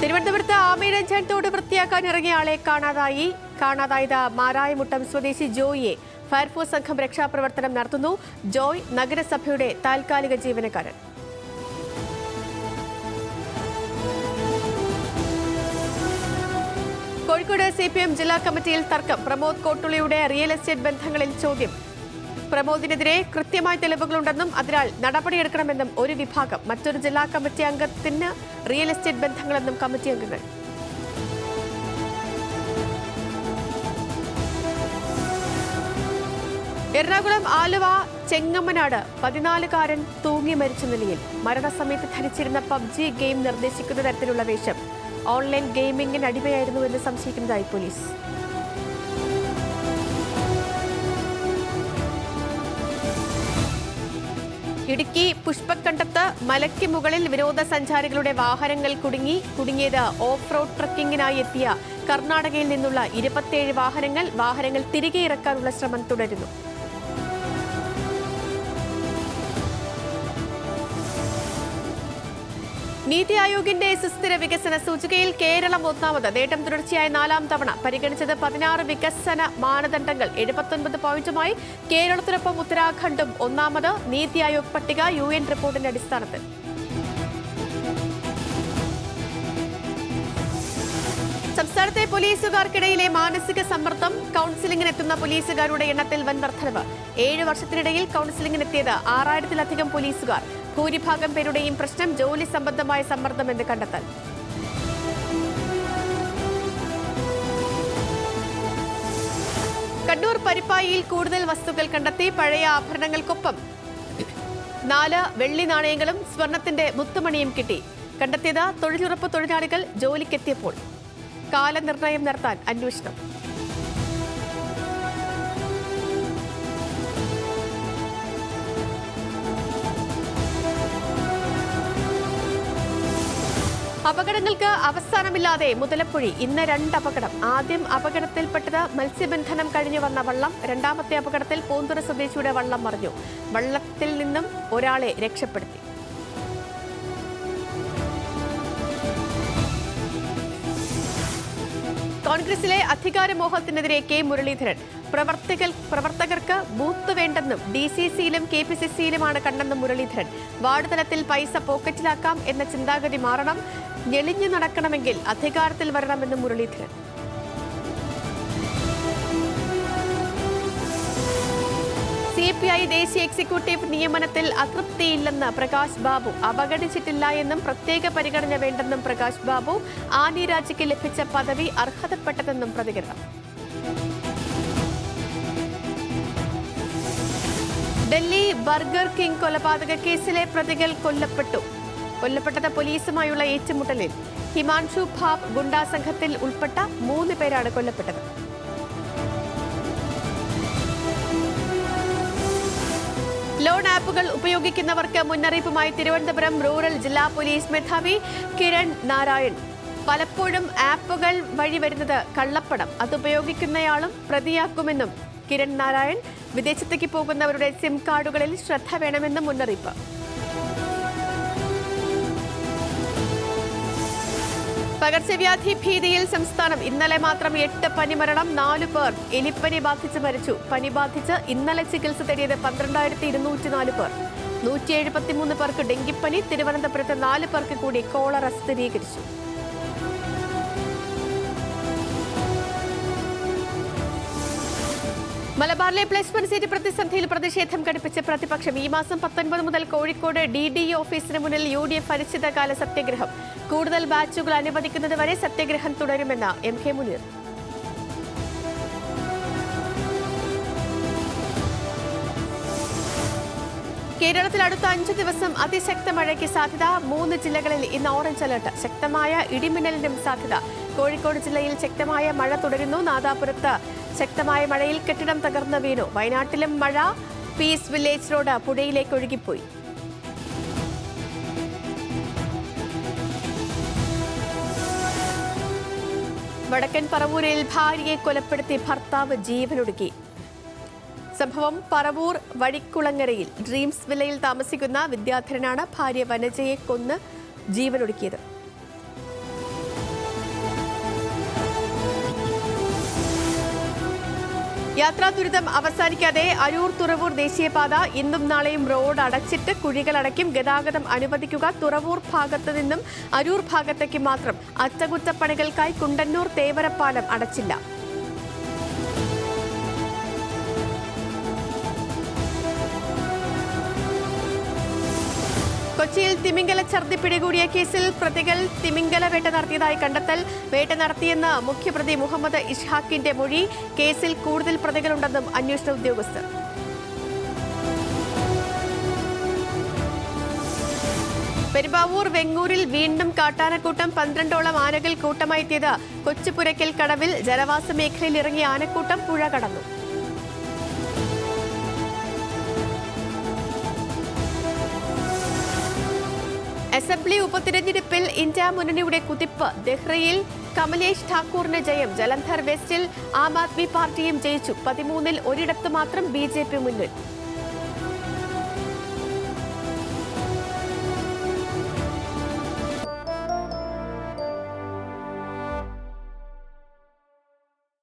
തിരുവനന്തപുരത്ത് ആമയിഴഞ്ചാൻ തോട് വൃത്തിയാക്കാൻ ഇറങ്ങിയ ആളെ കാണാതായത് മാരായമുട്ടം സ്വദേശി ജോയിയെ ഫയർഫോഴ്സ് സംഘം രക്ഷാപ്രവർത്തനം നടത്തുന്നു. ജോയ് നഗരസഭയുടെ താൽക്കാലിക ജീവനക്കാരൻ. കോഴിക്കോട് CPM ജില്ലാ കമ്മിറ്റിയിൽ തർക്കം. പ്രമോദ് കോട്ടുളിയുടെ റിയൽ എസ്റ്റേറ്റ് ബന്ധങ്ങളിൽ ചോദ്യം. പ്രമോദിനെതിരെ കൃത്യമായ തെളിവുകളുണ്ടെന്നും അതിനാൽ നടപടിയെടുക്കണമെന്നും ഒരു വിഭാഗം. മറ്റൊരു ജില്ലാ കമ്മിറ്റി അംഗത്തിന് റിയൽ എസ്റ്റേറ്റ് ബന്ധങ്ങളെന്നും കമ്മിറ്റി അംഗങ്ങൾ. എറണാകുളം ആലുവ ചെങ്ങമ്മനാട് 14കാരൻ തൂങ്ങി മരിച്ച നിലയിൽ. മരണസമയത്ത് ധരിച്ചിരുന്ന PUBG ഗെയിം നിർദ്ദേശിക്കുന്ന തരത്തിലുള്ള വേഷം. ഓൺലൈൻ ഗെയിമിംഗിന് അടിമയായിരുന്നുവെന്ന് സംശയിക്കുന്നതായി പോലീസ്. ഇടുക്കി പുഷ്പക്കണ്ടത്ത് മലയ്ക്ക് മുകളിൽ വിനോദസഞ്ചാരികളുടെ വാഹനങ്ങൾ കുടുങ്ങിയത് ഓഫ് റോഡ് ട്രക്കിങ്ങിനായി എത്തിയ കർണാടകയിൽ നിന്നുള്ള 27 വാഹനങ്ങൾ തിരികെ ഇറക്കാനുള്ള ശ്രമം തുടരുന്നു. നീതി ആയോഗിന്റെ സുസ്ഥിര വികസന സൂചികയിൽ കേരളം ഒന്നാമത്. നേട്ടം തുടർച്ചയായ 4ാം തവണ. പരിഗണിച്ചത് 16 വികസന മാനദണ്ഡങ്ങൾ. 79 പോയിന്റുമായി കേരളത്തിനൊപ്പം ഉത്തരാഖണ്ഡും ഒന്നാമത്. നീതി ആയോഗ് പട്ടിക UN റിപ്പോർട്ടിന്റെ അടിസ്ഥാനത്തിൽ. സംസ്ഥാനത്തെ പോലീസുകാർക്കിടയിലെ മാനസിക സമ്മർദ്ദം. കൌൺസിലിംഗിനെത്തുന്ന പോലീസുകാരുടെ എണ്ണത്തിൽ വൻ വർധനവ്. 7 വർഷത്തിനിടയിൽ കൌൺസിലിംഗിനെത്തിയത് 6000-ലധികം പോലീസുകാർ. ഭൂരിഭാഗം പേരുടെയും പ്രശ്നം ജോലി സംബന്ധമായ സമ്മർദ്ദമെന്ന് കണ്ടെത്തൽ. കണ്ണൂർ പരിപ്പായിയിൽ കൂടുതൽ വസ്തുക്കൾ കണ്ടെത്തി. പഴയ ആഭരണങ്ങൾക്കൊപ്പം 4 വെള്ളി നാണയങ്ങളും സ്വർണത്തിന്റെ മുത്തുമണിയും കിട്ടി. കണ്ടെത്തിയത് തൊഴിലുറപ്പ് തൊഴിലാളികൾ ജോലിക്കെത്തിയപ്പോൾ. കാലനിർണയം നടത്താൻ അന്വേഷണം. അപകടങ്ങൾക്ക് അവസാനമില്ലാതെ മുതലപ്പുഴി. ഇന്ന് 2 അപകടം. ആദ്യം അപകടത്തിൽപ്പെട്ടത് മത്സ്യബന്ധനം കഴിഞ്ഞു വന്ന വള്ളം. രണ്ടാമത്തെ അപകടത്തിൽ പൂന്തുറ സ്വദേശിയുടെ വള്ളം മറിഞ്ഞു. വള്ളത്തിൽ നിന്നും ഒരാളെ രക്ഷപ്പെടുത്തി. കോൺഗ്രസിലെ അധികാരമോഹത്തിനെതിരെ K മുരളീധരൻ. പ്രവർത്തകർക്ക് ബൂത്ത് വേണ്ടെന്നും DCCയിലും KPCCയിലുമാണ് കണ്ടെന്നും മുരളീധരൻ. വാർഡ് തലത്തിൽ പൈസ പോക്കറ്റിലാക്കാം എന്ന ചിന്താഗതി മാറണം. ഞെളിഞ്ഞു നടക്കണമെങ്കിൽ അധികാരത്തിൽ വരണമെന്നും മുരളീധരൻ. CPI ദേശീയ എക്സിക്യൂട്ടീവ് നിയമനത്തിൽ അതൃപ്തിയില്ലെന്ന് പ്രകാശ് ബാബു. അവഗണിച്ചിട്ടില്ല എന്നും പ്രത്യേക പരിഗണന വേണ്ടെന്നും പ്രകാശ് ബാബു. ആനി രാജയ്ക്ക് ലഭിച്ച പദവി അർഹതപ്പെട്ടതെന്നും പ്രതികരണം. ഡൽഹി ബർഗർ കിങ് കൊലപാതക കേസിലെ പ്രതികൾ കൊല്ലപ്പെട്ടത് പോലീസുമായുള്ള ഏറ്റുമുട്ടലിൽ. ഹിമാൻഷു ഭാബ് ഗുണ്ടാ സംഘത്തിൽ ഉൾപ്പെട്ട 3 പേരാണ് കൊല്ലപ്പെട്ടത്. ലോൺ ആപ്പുകൾ ഉപയോഗിക്കുന്നവർക്ക് മുന്നറിയിപ്പുമായി തിരുവനന്തപുരം റൂറൽ ജില്ലാ പോലീസ് മേധാവി കിരൺ നാരായൺ. പലപ്പോഴും ആപ്പുകൾ വഴി വരുന്നത് കള്ളപ്പണം. അതുപയോഗിക്കുന്നയാളും പ്രതിയാക്കുമെന്നും കിരൺ നാരായൺ. വിദേശത്തേക്ക് പോകുന്നവരുടെ സിം കാർഡുകളിൽ ശ്രദ്ധ വേണമെന്നും മുന്നറിയിപ്പ്. പകർച്ചവ്യാധി ഭീതിയിൽ സംസ്ഥാനം. ഇന്നലെ മാത്രം 8 പനിമരണം. 4 പേർ എലിപ്പനി ബാധിച്ച് മരിച്ചു. പനി ബാധിച്ച് ഇന്നലെ ചികിത്സ തേടിയത് 12,204 പേർ. 173 പേർക്ക് ഡെങ്കിപ്പനി. തിരുവനന്തപുരത്ത് 4 പേർക്ക് കൂടി കോളറ സ്ഥിരീകരിച്ചു. മലബാറിലെ +1 സീറ്റ് പ്രതിസന്ധിയിൽ പ്രതിഷേധം ഘടിപ്പിച്ച് പ്രതിപക്ഷം. ഈ മാസം 19 മുതൽ കോഴിക്കോട് DDE ഓഫീസിന് മുന്നിൽ UDF അനിശ്ചിതകാല സത്യഗ്രഹം. കൂടുതൽ ബാച്ചുകൾ അനുവദിക്കുന്നതുവരെ സത്യഗ്രഹം തുടരുമെന്ന് MK മുനീർ. കേരളത്തിൽ അടുത്ത 5 ദിവസം അതിശക്ത മഴയ്ക്ക് സാധ്യത. 3 ജില്ലകളിൽ ഇന്ന് ഓറഞ്ച് അലർട്ട്. ശക്തമായ ഇടിമിന്നലിനും സാധ്യത. കോഴിക്കോട് ജില്ലയിൽ ശക്തമായ മഴ തുടരുന്നു. നാദാപുരത്ത് ശക്തമായ മഴയിൽ കെട്ടിടം തകർന്ന് വീണു. വയനാട്ടിലും മഴ. പീസ് വില്ലേജ് റോഡ് പുഴയിലേക്ക് ഒഴുകിപ്പോയി. വടക്കൻ പറവൂരിൽ ഭാര്യയെ കൊലപ്പെടുത്തി ഭർത്താവ് ജീവനൊടുക്കി. സംഭവം പറവൂർ വഴിക്കുളങ്ങരയിൽ ഡ്രീംസ് വില്ലയിൽ താമസിക്കുന്ന വിദ്യാധരനാണ് ഭാര്യ വനജയെ കൊന്ന് ജീവനൊടുക്കിയത്. യാത്രാ ദുരിതം അവസാനിക്കാതെ അരൂർ തുറവൂർ ദേശീയപാത ഇന്നും നാളെയും റോഡ് അടച്ചിട്ട് കുഴികൾ അടയ്ക്കും. ഗതാഗതം അനുവദിക്കുക. തുറവൂർ ഭാഗത്ത് നിന്നും അരൂർ ഭാഗത്തേക്ക് മാത്രം. അറ്റകുറ്റപ്പണികൾക്കായി കുണ്ടന്നൂർ തേവരപ്പാലം അടച്ചില്ല. കൊച്ചിയിൽ തിമിംഗല ഛർദ്ദി പിടികൂടിയ കേസിൽ പ്രതികൾ തിമിംഗല വേട്ട നടത്തിയതായി കണ്ടെത്തൽ. വേട്ട നടത്തിയെന്ന് മുഖ്യപ്രതി മുഹമ്മദ് ഇഷ്ഹാഖിന്റെ മൊഴി. കേസിൽ കൂടുതൽ പ്രതികളുണ്ടെന്നും അന്വേഷണ ഉദ്യോഗസ്ഥർ. പെരുമ്പാവൂർ വെങ്ങൂരിൽ വീണ്ടും കാട്ടാനക്കൂട്ടം. 12ഓളം ആനകൾ കൂട്ടമായി എത്തിയത് കൊച്ചുപുരയ്ക്കൽ കടവിൽ. ജനവാസ മേഖലയിൽ ഇറങ്ങിയ ആനക്കൂട്ടം പുഴ കടന്നു. അസംബ്ലി ഉപതിരഞ്ഞെടുപ്പിൽ ഇന്ത്യ മുന്നണിയുടെ കുതിപ്പ്. ദെഹ്റയിൽ കമലേഷ് ഠാക്കൂറിന് ജയം. ജലന്ധർ വെസ്റ്റിൽ ആം ആദ്മി പാർട്ടിയും ജയിച്ചു. 13-ൽ ഒരിടത്ത് മാത്രം BJP മുന്നിൽ.